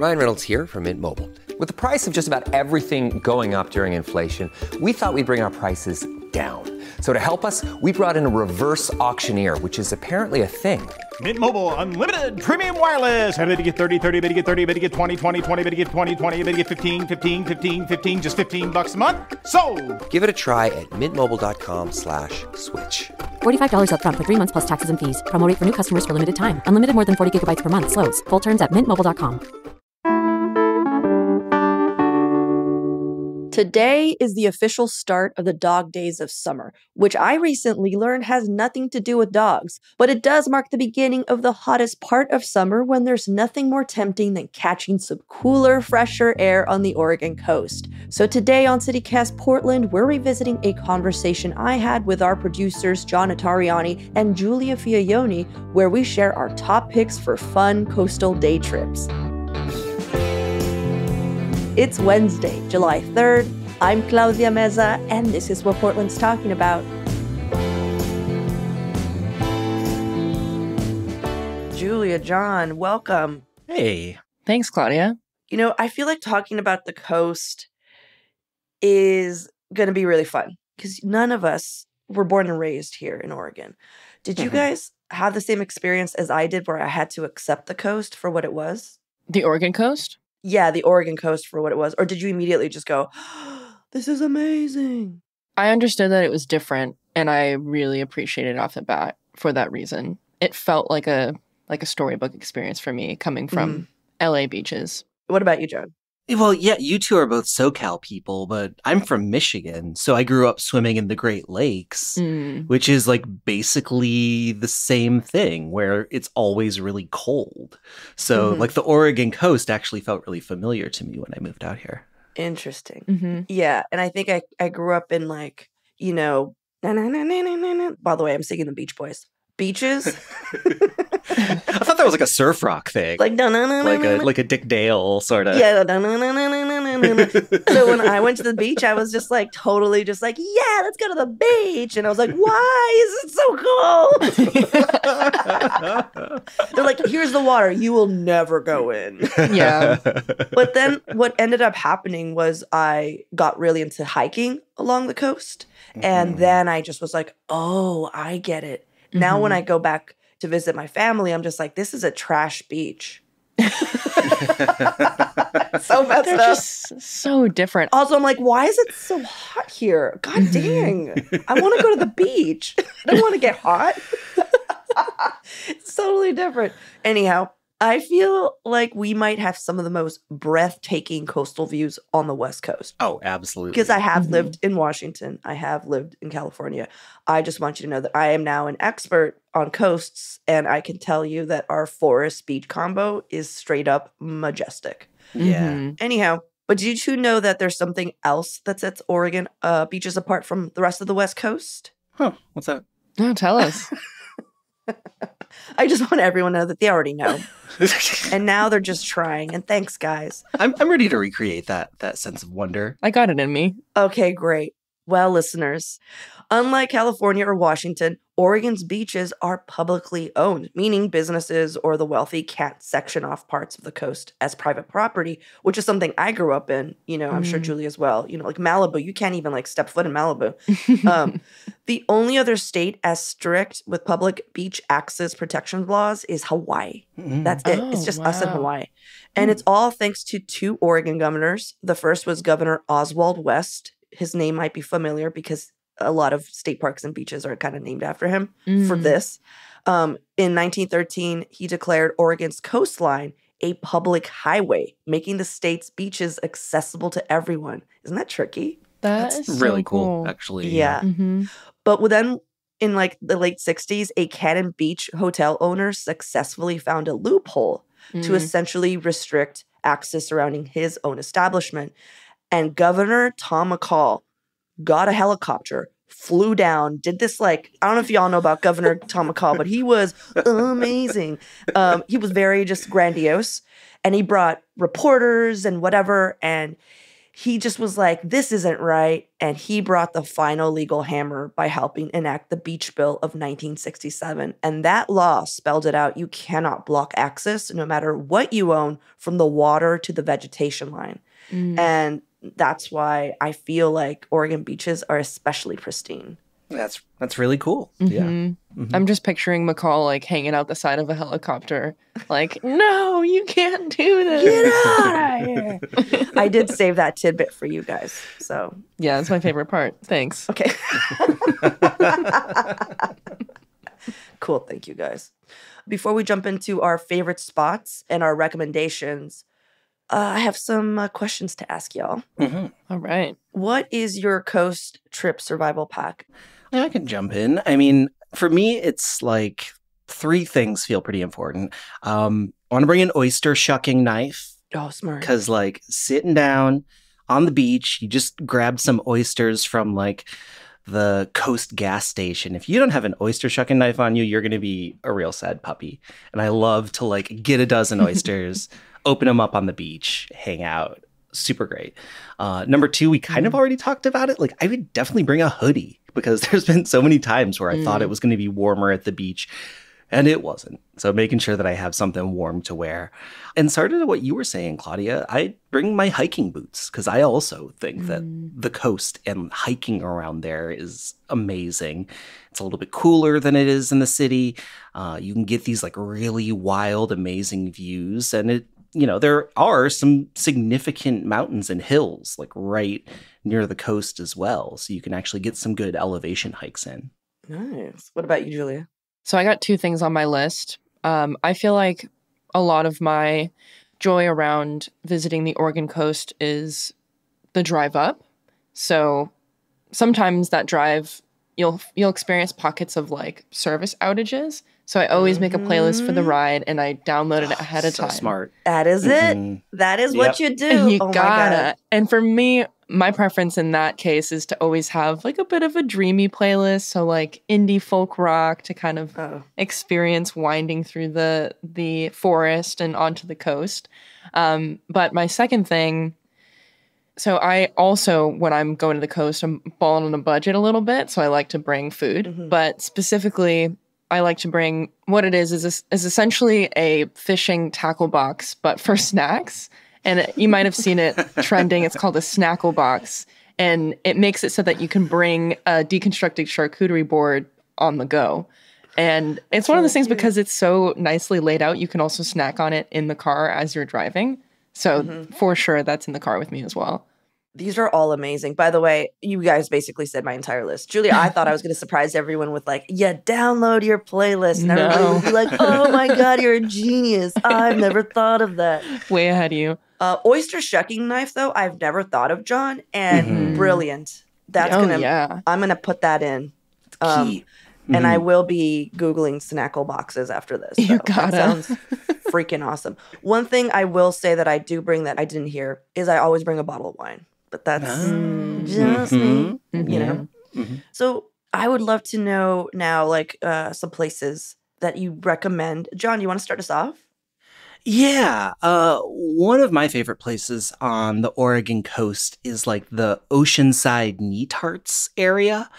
Ryan Reynolds here from Mint Mobile. With the price of just about everything going up during inflation, we thought we'd bring our prices down. So to help us, we brought in a reverse auctioneer, which is apparently a thing. Mint Mobile Unlimited Premium Wireless. How to get 30, 30, bit to get 30, bit to get 20, 20, 20, bit to get 20, 20, bit to get 15, 15, 15, 15, just $15 a month? Sold! Give it a try at mintmobile.com/switch. $45 up front for 3 months plus taxes and fees. Promo rate for new customers for limited time. Unlimited more than 40 gigabytes per month. Slows full terms at mintmobile.com. Today is the official start of the dog days of summer, which I recently learned has nothing to do with dogs, but it does mark the beginning of the hottest part of summer when there's nothing more tempting than catching some cooler, fresher air on the Oregon coast. So today on CityCast Portland, we're revisiting a conversation I had with our producers John Notarianni and Giulia Fiaoni, where we share our top picks for fun coastal day trips. It's Wednesday, July 3rd. I'm Claudia Meza, and this is what Portland's talking about. Giulia, John, welcome. Hey. Thanks, Claudia. You know, I feel like talking about the coast is going to be really fun because none of us were born and raised here in Oregon. Did you guys have the same experience as I did where I had to accept the coast for what it was? The Oregon coast? Yeah, the Oregon coast for what it was. Or did you immediately just go, this is amazing? I understood that it was different, and I really appreciated it off the bat for that reason. It felt like a storybook experience for me coming from LA beaches. What about you, John? Well, yeah, you two are both SoCal people, but I'm from Michigan, so I grew up swimming in the Great Lakes, which is like basically the same thing where it's always really cold. So like the Oregon coast actually felt really familiar to me when I moved out here. Interesting. Yeah, and I think I grew up in like, you know, by the way, I'm singing the Beach Boys. Beaches. I thought that was like a surf rock thing. Like a Dick Dale sort of. Yeah. So when I went to the beach, I was just like totally just like, yeah, let's go to the beach. And I was like, why is it so cold? They're like, here's the water. You will never go in. Yeah. But then what ended up happening was I got really into hiking along the coast. And then I just was like, oh, I get it. Now when I go back to visit my family, I'm just like, this is a trash beach. So messed They're up. just so different. Also, I'm like, why is it so hot here? God dang. I want to go to the beach. I don't want to get hot. It's totally different. Anyhow, I feel like we might have some of the most breathtaking coastal views on the West Coast. Oh, absolutely. Because I have lived in Washington. I have lived in California. I just want you to know that I am now an expert on coasts, and I can tell you that our forest beach combo is straight up majestic. Yeah. Anyhow, but did you two know that there's something else that sets Oregon beaches apart from the rest of the West Coast? Huh. What's that? No, tell us. I just want everyone to know that they already know. And now they're just trying. And thanks, guys. I'm ready to recreate that sense of wonder. I got it in me. Okay, great. Well, listeners, unlike California or Washington, Oregon's beaches are publicly owned, meaning businesses or the wealthy can't section off parts of the coast as private property, which is something I grew up in. You know, I'm sure Julie as well. You know, like Malibu, you can't even like step foot in Malibu. The only other state as strict with public beach access protection laws is Hawaii. That's it. It's just us in Hawaii. And it's all thanks to two Oregon governors. The first was Governor Oswald West. His name might be familiar because a lot of state parks and beaches are kind of named after him for this. In 1913, he declared Oregon's coastline a public highway, making the state's beaches accessible to everyone. Isn't that tricky? That's really so cool, actually. Yeah. But then in like the late 60s, a Cannon Beach hotel owner successfully found a loophole to essentially restrict access surrounding his own establishment. And Governor Tom McCall got a helicopter, flew down, did this like, I don't know if y'all know about Governor Tom McCall, but he was amazing. He was very just grandiose. And he brought reporters and whatever. And He just was like, this isn't right. And he brought the final legal hammer by helping enact the Beach Bill of 1967. And that law spelled it out. You cannot block access no matter what you own from the water to the vegetation line. And that's why I feel like Oregon beaches are especially pristine. That's really cool. Yeah. I'm just picturing McCall like hanging out the side of a helicopter, like, no, you can't do this. Get out of here. I did save that tidbit for you guys. So yeah, that's my favorite part. Thanks. okay. Cool. Thank you guys. Before we jump into our favorite spots and our recommendations, I have some questions to ask y'all. All right. What is your coast trip survival pack? Yeah, I can jump in. I mean, for me, it's like 3 things feel pretty important. I want to bring an oyster shucking knife. Oh, smart. Because, like, sitting down on the beach, you just grab some oysters from, like, the Coast gas station. If you don't have an oyster shucking knife on you, you're going to be a real sad puppy. And I love to, like, get a dozen oysters, open them up on the beach, hang out. Super great. Number 2, we kind of already talked about it. Like, I would definitely bring a hoodie because there's been so many times where I thought it was going to be warmer at the beach and it wasn't. So making sure that I have something warm to wear. And sort of what you were saying, Claudia, I bring my hiking boots because I also think that the coast and hiking around there is amazing. It's a little bit cooler than it is in the city. You can get these like really wild, amazing views. And it, you know, there are some significant mountains and hills like right near the coast as well. So you can actually get some good elevation hikes in. Nice. What about you, Julia? So I got 2 things on my list. I feel like a lot of my joy around visiting the Oregon coast is the drive up. So sometimes that drive, you'll experience pockets of like service outages. So I always make a playlist for the ride and I download it ahead of time. So smart. That is it. That is what you do. You oh gotta. My God. And for me, my preference in that case is to always have like a bit of a dreamy playlist. So like indie folk rock to kind of experience winding through the forest and onto the coast. But my second thing, so I also, when I'm going to the coast, I'm balling on a budget a little bit. So I like to bring food, but specifically I like to bring what it is essentially a fishing tackle box, but for snacks. And you might have seen it trending. It's called a snackle box. And it makes it so that you can bring a deconstructed charcuterie board on the go. And it's one of those things because it's so nicely laid out. You can also snack on it in the car as you're driving. So for sure, that's in the car with me as well. These are all amazing. By the way, you guys basically said my entire list. Julia, I thought I was going to surprise everyone with like, yeah, download your playlist. And everybody would be like, oh my God, you're a genius. I've never thought of that. Way ahead of you. Oyster shucking knife, though, I've never thought of, John. And brilliant. That's I'm going to put that in. Key. And I will be Googling snackle boxes after this. So You gotta. That sounds freaking awesome. One thing I will say that I do bring that I didn't hear is I always bring a bottle of wine. But that's just me, you know? So I would love to know now, like, some places that you recommend. John, you want to start us off? Yeah. One of my favorite places on the Oregon coast is like the Oceanside Netarts area.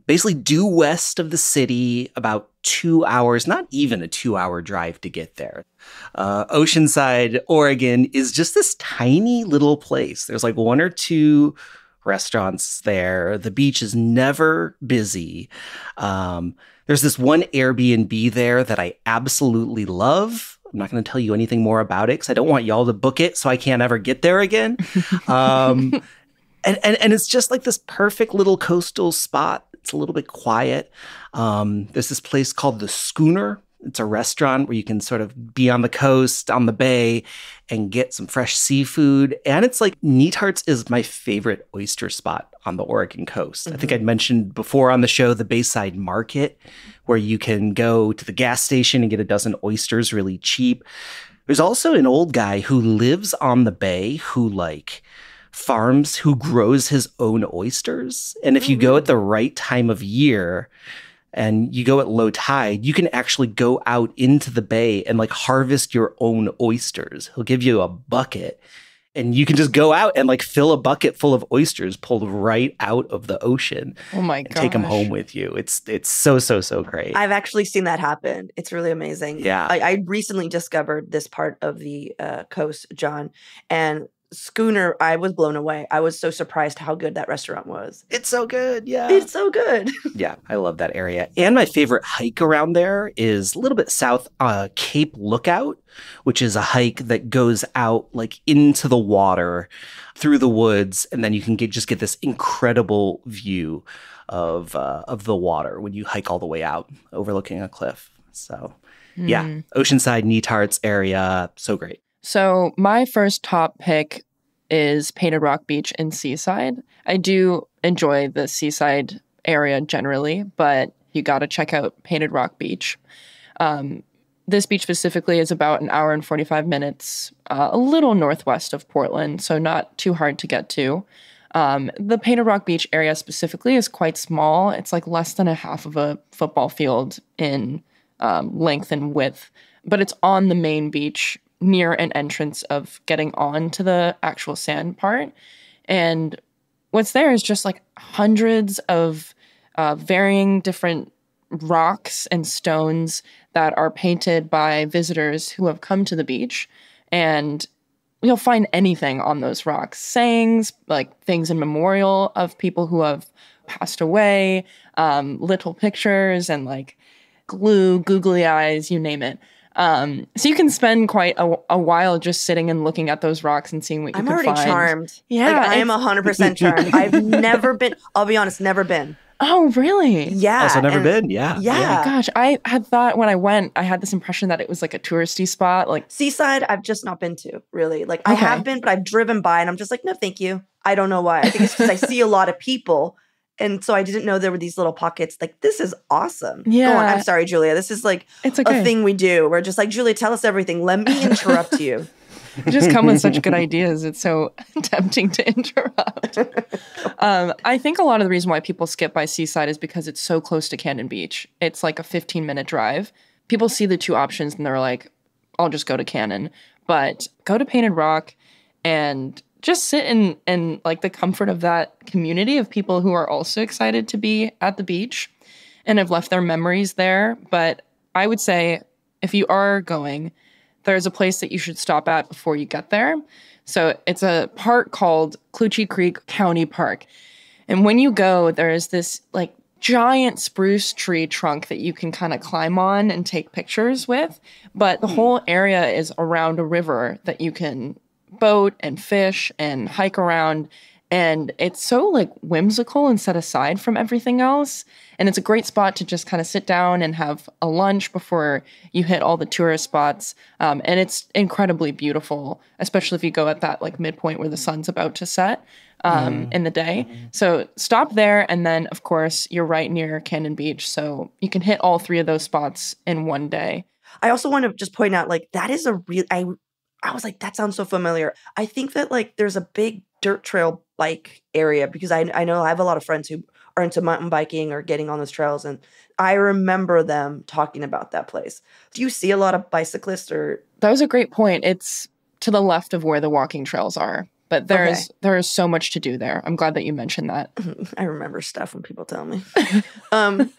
Basically due west of the city, about 2 hours, not even a 2-hour drive to get there. Oceanside, Oregon is just this tiny little place. There's like 1 or 2 restaurants there. The beach is never busy. There's this one Airbnb there that I absolutely love. I'm not going to tell you anything more about it because I don't want y'all to book it so I can't ever get there again. And it's just like this perfect little coastal spot. It's a little bit quiet. There's this place called The Schooner. It's a restaurant where you can sort of be on the coast, on the bay, and get some fresh seafood. And it's like Netarts is my favorite oyster spot on the Oregon coast. I think I'd mentioned before on the show the Bayside Market, where you can go to the gas station and get a dozen oysters really cheap. There's also an old guy who lives on the bay who like farms, who grows his own oysters. And if you go at the right time of year, and you go at low tide, you can actually go out into the bay and like harvest your own oysters. He'll give you a bucket And you can just go out and like fill a bucket full of oysters pulled right out of the ocean. Oh my gosh. Take them home with you. It's so great. I've actually seen that happen. It's really amazing. Yeah. I recently discovered this part of the coast, John, and schooner, I was blown away. I was so surprised how good that restaurant was. It's so good. Yeah. It's so good. Yeah, I love that area. And my favorite hike around there is a little bit south, Cape Lookout, which is a hike that goes out like into the water through the woods. And then you can just get this incredible view of the water when you hike all the way out overlooking a cliff. So yeah, Oceanside, Netarts area. So great. So my first top pick is Painted Rock Beach in Seaside. I do enjoy the Seaside area generally, but you got to check out Painted Rock Beach. This beach specifically is about an hour and 45 minutes, a little northwest of Portland, so not too hard to get to. The Painted Rock Beach area specifically is quite small. It's like less than a half of a football field in length and width, but it's on the main beach near an entrance of getting on to the actual sand part. And what's there is just like hundreds of varying different rocks and stones that are painted by visitors who have come to the beach. And you'll find anything on those rocks. Sayings, like things in memorial of people who have passed away, little pictures and like glue, googly eyes, you name it. So you can spend quite a while just sitting and looking at those rocks and seeing what you can find. I'm already charmed. Yeah. Like, I am 100% charmed. I've never been, I'll be honest, never been. Oh, really? Yeah. Also never been? Yeah. Yeah. Gosh, I had thought when I went, I had this impression that it was like a touristy spot. Like Seaside, I've just not been to, really. Like, I have been, but I've driven by and I'm just like, no, thank you. I don't know why. I think it's because I see a lot of people. And so I didn't know there were these little pockets. Like, this is awesome. Yeah. Go on. I'm sorry, Julia. This is like It's okay. a thing we do. We're just like, Julia, tell us everything. Let me interrupt you. You just come with such good ideas. It's so tempting to interrupt. I think a lot of the reason why people skip by Seaside is because it's so close to Cannon Beach. It's like a 15-minute drive. People see the two options and they're like, I'll just go to Cannon. But go to Painted Rock and just sit in like the comfort of that community of people who are also excited to be at the beach and have left their memories there. But I would say if you are going, there's a place that you should stop at before you get there. So it's a park called Clutchie Creek County Park. And when you go, there's this like giant spruce tree trunk that you can kind of climb on and take pictures with. But the whole area is around a river that you can boat and fish and hike around. And it's so like whimsical and set aside from everything else. And it's a great spot to just kind of sit down and have a lunch before you hit all the tourist spots. And it's incredibly beautiful, especially if you go at that like midpoint where the sun's about to set in the day. So stop there. And then of course you're right near Cannon Beach. So you can hit all three of those spots in one day. I also want to just point out, like, that is a real, I was like, that sounds so familiar. I think that like there's a big dirt trail bike area because I know I have a lot of friends who are into mountain biking or getting on those trails. And I remember them talking about that place. Do you see a lot of bicyclists or? That was a great point. It's to the left of where the walking trails are, but there is so much to do there. I'm glad that you mentioned that. I remember stuff when people tell me. But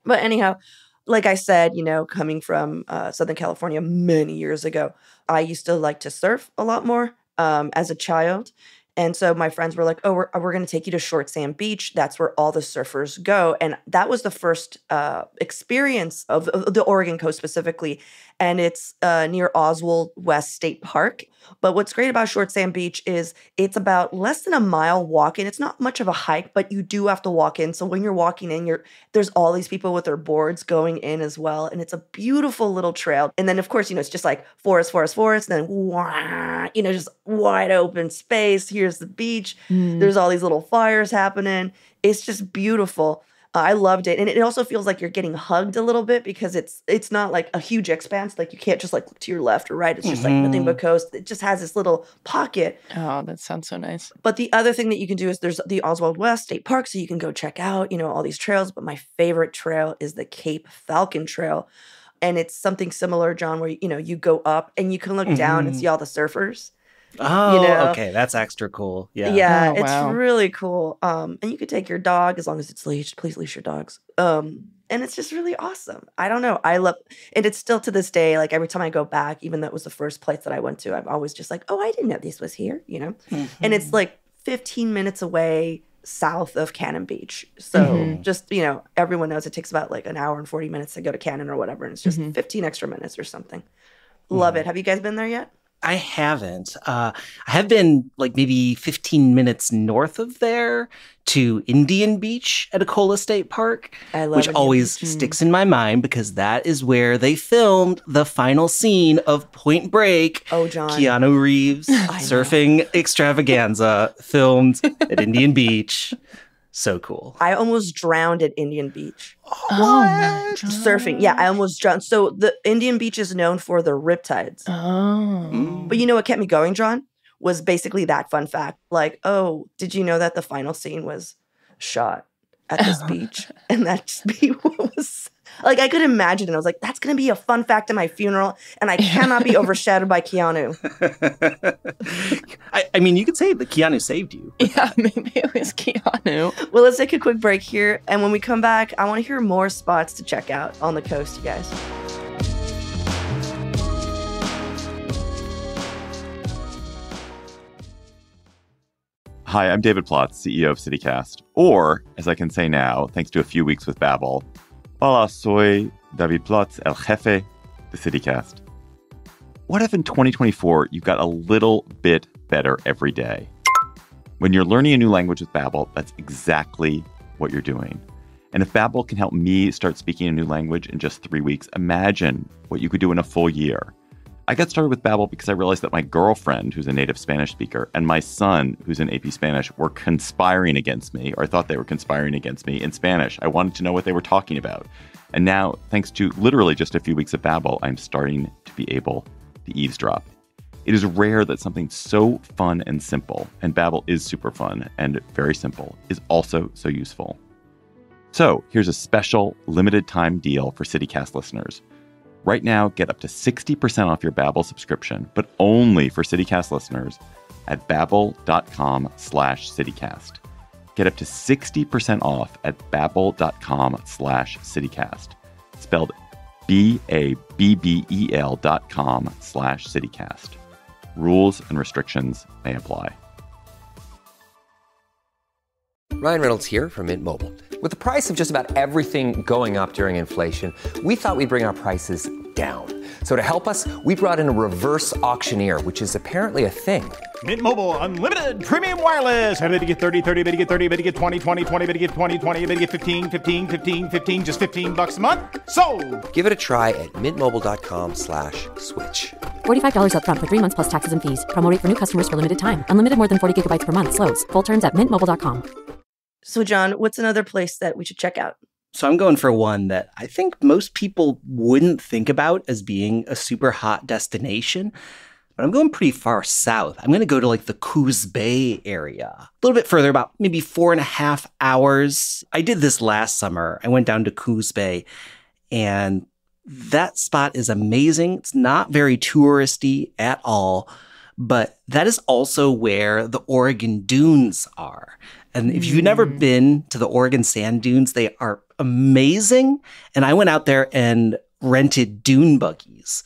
anyhow, like I said, you know, coming from Southern California many years ago, I used to like to surf a lot more as a child. And so my friends were like, oh, we're going to take you to Short Sand Beach. That's where all the surfers go. And that was the first experience of the Oregon coast specifically. And it's near Oswald West State Park. But what's great about Short Sand Beach is it's about less than a mile walk in. It's not much of a hike, but you do have to walk in. So when you're walking in, there's all these people with their boards going in as well. And it's a beautiful little trail. And then, of course, you know, it's just like forest, then wah, you know, just wide open space. Here's the beach. There's all these little fires happening. It's just beautiful. I loved it. And it also feels like you're getting hugged a little bit because it's not like a huge expanse. Like you can't just like look to your left or right. It's just like nothing but coast. It just has this little pocket. Oh, that sounds so nice. But the other thing that you can do is there's the Oswald West State Park. So you can go check out, you know, all these trails. But my favorite trail is the Cape Falcon Trail. And it's something similar, John, where, you know, you go up and you can look down and see all the surfers. Oh, okay. That's extra cool. Yeah. Yeah, Oh, wow. it's really cool. And you could take your dog as long as it's leashed. Please leash your dogs. And it's just really awesome. I don't know. I love, and it's still to this day, like every time I go back, even though it was the first place that I went to, I'm always just like, oh, I didn't know this was here, And it's like 15 minutes away south of Cannon Beach. So just, everyone knows it takes about like an hour and 40 minutes to go to Cannon or whatever. And it's just 15 extra minutes or something. Love it. Have you guys been there yet? I haven't. I have been like maybe 15 minutes north of there to Indian Beach at Ecola State Park, which always sticks in my mind because that is where they filmed the final scene of Point Break. Oh, John. Keanu Reeves surfing extravaganza filmed at Indian Beach. So cool. I almost drowned at Indian Beach. Oh, surfing. Yeah, I almost drowned. So the Indian Beach is known for the riptides. Oh. But you know what kept me going, John? Was basically that fun fact. Like, oh, did you know that the final scene was shot at this beach? And that just was... Like, I could imagine it. I was like, that's going to be a fun fact at my funeral, and I cannot be overshadowed by Keanu. I mean, you could say that Keanu saved you. Yeah, maybe it was Keanu. Well, let's take a quick break here, and when we come back, I want to hear more spots to check out on the coast, you guys. Hi, I'm David Plotz, CEO of CityCast. Or, as I can say now, thanks to a few weeks with Babbel, hola, soy David Plotz, el jefe de CityCast. What if in 2024 you got a little bit better every day? When you're learning a new language with Babbel, that's exactly what you're doing. And if Babbel can help me start speaking a new language in just 3 weeks, imagine what you could do in a full year. I got started with Babbel because I realized that my girlfriend, who's a native Spanish speaker, and my son, who's in AP Spanish, were conspiring against me, or I thought they were conspiring against me in Spanish. I wanted to know what they were talking about. And now, thanks to literally just a few weeks of Babbel, I'm starting to be able to eavesdrop. It is rare that something so fun and simple, and Babbel is super fun and very simple, is also so useful. So here's a special limited time deal for CityCast listeners. Right now, get up to 60% off your Babbel subscription, but only for CityCast listeners at babbel.com/CityCast. Get up to 60% off at babbel.com/CityCast. Spelled BABBEL.com/CityCast. Rules and restrictions may apply. Ryan Reynolds here from Mint Mobile. With the price of just about everything going up during inflation, we thought we'd bring our prices down. So to help us, we brought in a reverse auctioneer, which is apparently a thing. Mint Mobile Unlimited Premium Wireless. How to get 30, 30, how to get 30, how to get 20, 20, 20, how to get 20, 20, how to get 15, 15, 15, 15, just $15 a month? Sold! Give it a try at mintmobile.com/switch. $45 up front for 3 months plus taxes and fees. Promo rate for new customers for limited time. Unlimited more than 40 gigabytes per month. Slows full terms at mintmobile.com. So, John, what's another place that we should check out? So I'm going for one that I think most people wouldn't think about as being a super hot destination, but I'm going pretty far south. I'm going to go to like the Coos Bay area, a little bit further, about maybe 4.5 hours. I did this last summer. I went down to Coos Bay, and that spot is amazing. It's not very touristy at all, but that is also where the Oregon dunes are. And if you've never been to the Oregon sand dunes, they are amazing. And I went out there and rented dune buggies.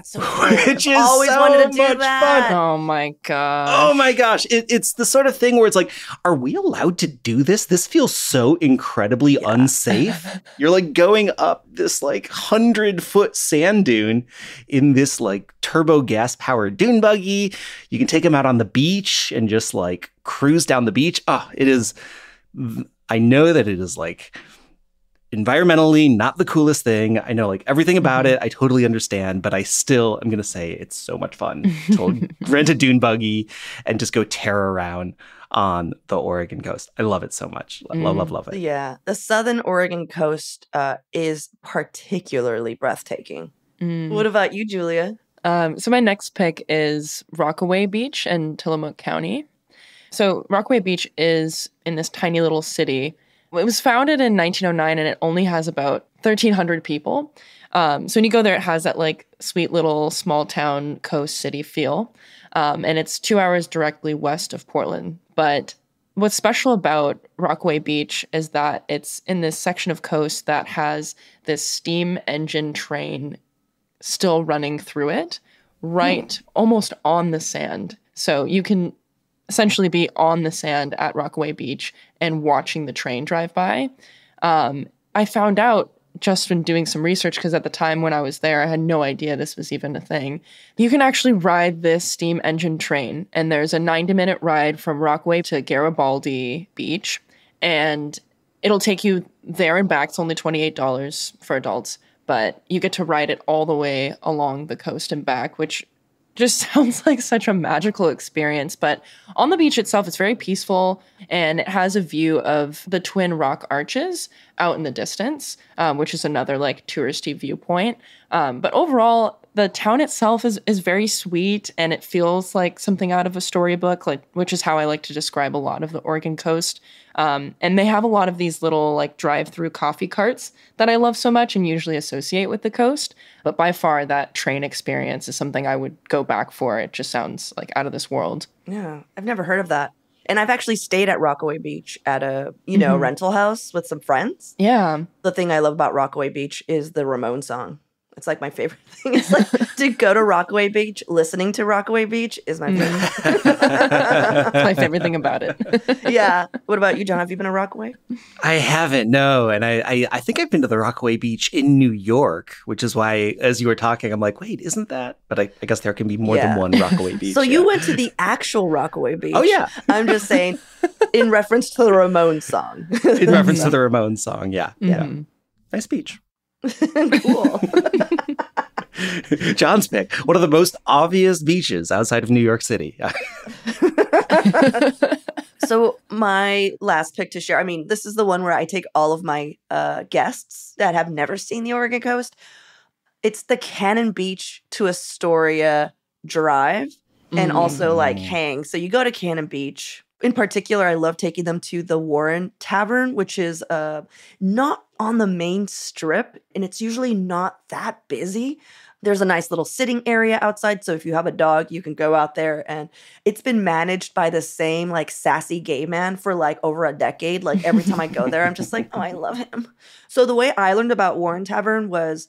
So which is always so wanted to do much that. fun. Oh my gosh. Oh my gosh. It's the sort of thing where it's like, are we allowed to do this? This feels so incredibly unsafe. You're like going up this like 100-foot sand dune in this like turbo gas powered dune buggy. You can take them out on the beach and just like cruise down the beach. It is, I know that it is like environmentally not the coolest thing. I know like everything about it. I totally understand, but I still am going to say it's so much fun to rent a dune buggy and just go tear around on the Oregon coast. I love it so much. Love it. Yeah. The southern Oregon coast is particularly breathtaking. What about you, Giulia? So my next pick is Rockaway Beach in Tillamook County. So Rockaway Beach is in this tiny little city. It was founded in 1909 and it only has about 1,300 people. So when you go there, it has that like sweet little small town coast city feel. And it's 2 hours directly west of Portland. But what's special about Rockaway Beach is that it's in this section of coast that has this steam engine train still running through it, right almost on the sand. So you can essentially be on the sand at Rockaway Beach and watching the train drive by. I found out just from doing some research, because at the time when I was there, I had no idea this was even a thing. You can actually ride this steam engine train, and there's a 90-minute ride from Rockaway to Garibaldi Beach, and it'll take you there and back. It's only $28 for adults, but you get to ride it all the way along the coast and back, which just sounds like such a magical experience. But on the beach itself, it's very peaceful, and it has a view of the Twin Rock Arches out in the distance, which is another like touristy viewpoint. But overall, the town itself is very sweet, and it feels like something out of a storybook, like, which is how I like to describe a lot of the Oregon coast. And they have a lot of these little like drive-through coffee carts that I love so much and usually associate with the coast. But by far, that train experience is something I would go back for. It just sounds like out of this world. Yeah, I've never heard of that. And I've actually stayed at Rockaway Beach at a, rental house with some friends. Yeah. The thing I love about Rockaway Beach is the Ramon song. It's like my favorite thing. It's like to go to Rockaway Beach, listening to Rockaway Beach is my favorite. That's my favorite thing about it. Yeah. What about you, John? Have you been to Rockaway? I haven't, no. And I think I've been to the Rockaway Beach in New York, which is why, as you were talking, I'm like, wait, isn't that? But I guess there can be more than one Rockaway Beach. So you went to the actual Rockaway Beach. Oh, yeah. I'm just saying, in reference to the Ramones song. In reference to the Ramones song, yeah. Yeah. Nice beach. Cool. John's pick. One of the most obvious beaches outside of New York City. So my last pick to share, I mean, this is the one where I take all of my guests that have never seen the Oregon coast. It's the Cannon Beach to Astoria drive and also like hang. So you go to Cannon Beach. In particular, I love taking them to the Warren Tavern, which is not on the main strip, and it's usually not that busy. There's a nice little sitting area outside, so if you have a dog, you can go out there, and it's been managed by the same like sassy gay man for like over a decade. Like every time I go there, I'm just like, oh, I love him. So the way I learned about Warren Tavern was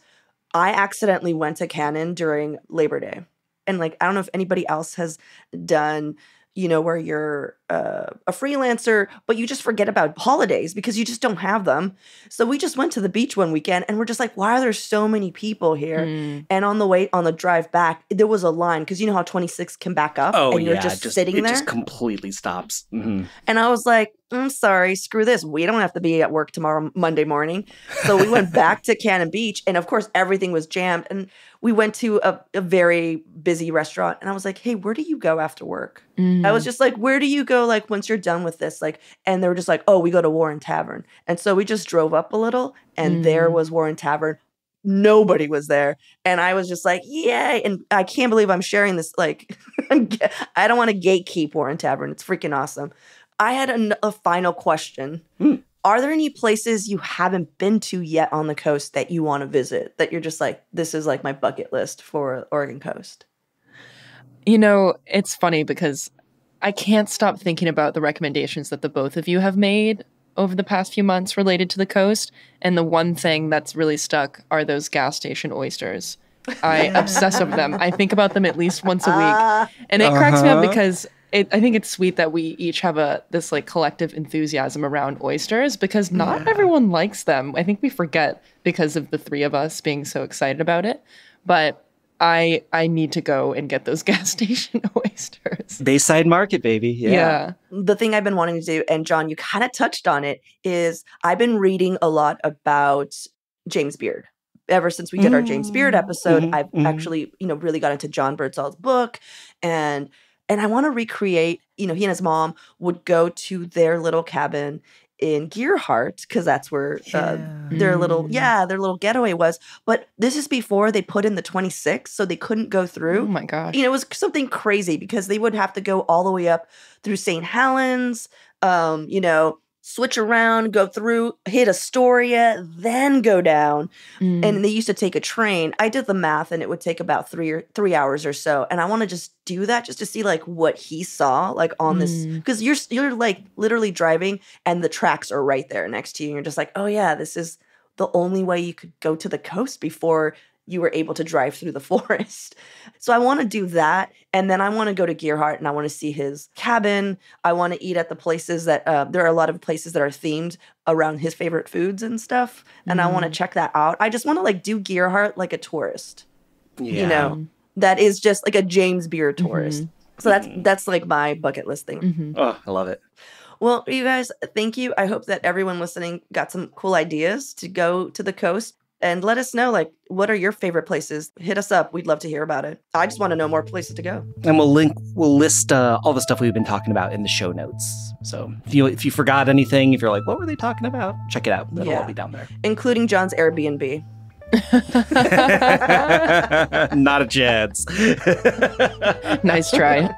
I accidentally went to Cannon during Labor Day. And like, I don't know if anybody else has done, where you're a freelancer, but you just forget about holidays because you just don't have them. So we just went to the beach one weekend and we're just like, why are there so many people here? And on the drive back, there was a line because you know how 26 can back up and you're just sitting there. It just completely stops. Mm-hmm. And I was like, I'm sorry, screw this. We don't have to be at work tomorrow, Monday morning. So we went back to Cannon Beach and of course everything was jammed. And we went to a very busy restaurant and I was like, hey, where do you go after work? I was just like, where do you go like once you're done with this? Like, and they were just like, oh, we go to Warren Tavern. And so we just drove up a little and there was Warren Tavern. Nobody was there. And I was just like, yay. And I can't believe I'm sharing this. Like, I don't want to gatekeep Warren Tavern. It's freaking awesome. I had a final question. Are there any places you haven't been to yet on the coast that you want to visit that you're just like, this is like my bucket list for Oregon coast? It's funny because I can't stop thinking about the recommendations that the both of you have made over the past few months related to the coast. And the one thing that's really stuck are those gas station oysters. I obsess over them. I think about them at least once a week. And it cracks me up because I think it's sweet that we each have this like collective enthusiasm around oysters because not everyone likes them. I think we forget because of the three of us being so excited about it. But I need to go and get those gas station oysters. Bayside Market, baby. Yeah. The thing I've been wanting to do, and John, you kind of touched on it, is I've been reading a lot about James Beard. Ever since we did our James Beard episode, I've actually, really got into John Birdsall's book and I want to recreate, he and his mom would go to their little cabin in Gearhart because that's where their little getaway was. But this is before they put in the 26, so they couldn't go through. Oh my gosh. It was something crazy because they would have to go all the way up through St. Helens, switch around, go through, hit Astoria, then go down. And they used to take a train. I did the math and it would take about 3 hours or so. And I want to just do that just to see like what he saw like on this. Because you're like literally driving and the tracks are right there next to you. And you're just like, oh yeah, this is the only way you could go to the coast before you were able to drive through the forest. So I want to do that. And then I want to go to Gearhart and I want to see his cabin. I want to eat at the places that, there are a lot of places that are themed around his favorite foods and stuff. And I want to check that out. I just want to like do Gearhart like a tourist, you know, that is just like a James Beard tourist. So that's like my bucket list thing. Oh, I love it. Well, you guys, thank you. I hope that everyone listening got some cool ideas to go to the coast. And let us know, like, what are your favorite places? Hit us up. We'd love to hear about it. I just want to know more places to go. And we'll list all the stuff we've been talking about in the show notes. So if you forgot anything, if you're like, what were they talking about? Check it out. That'll all be down there. Including John's Airbnb. Not a chance. Nice try.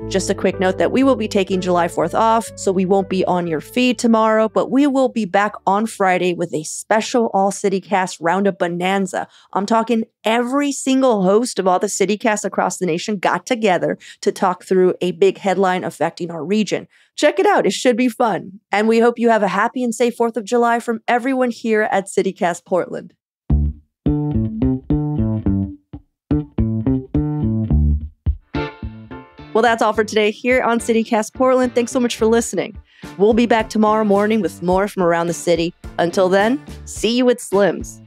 Just a quick note that we will be taking July 4th off, so we won't be on your feed tomorrow, but we will be back on Friday with a special All City Cast Roundup Bonanza. I'm talking every single host of all the City Casts across the nation got together to talk through a big headline affecting our region. Check it out. It should be fun. And we hope you have a happy and safe 4th of July from everyone here at CityCast Portland. Well, that's all for today here on CityCast Portland. Thanks so much for listening. We'll be back tomorrow morning with more from around the city. Until then, see you at Slim's.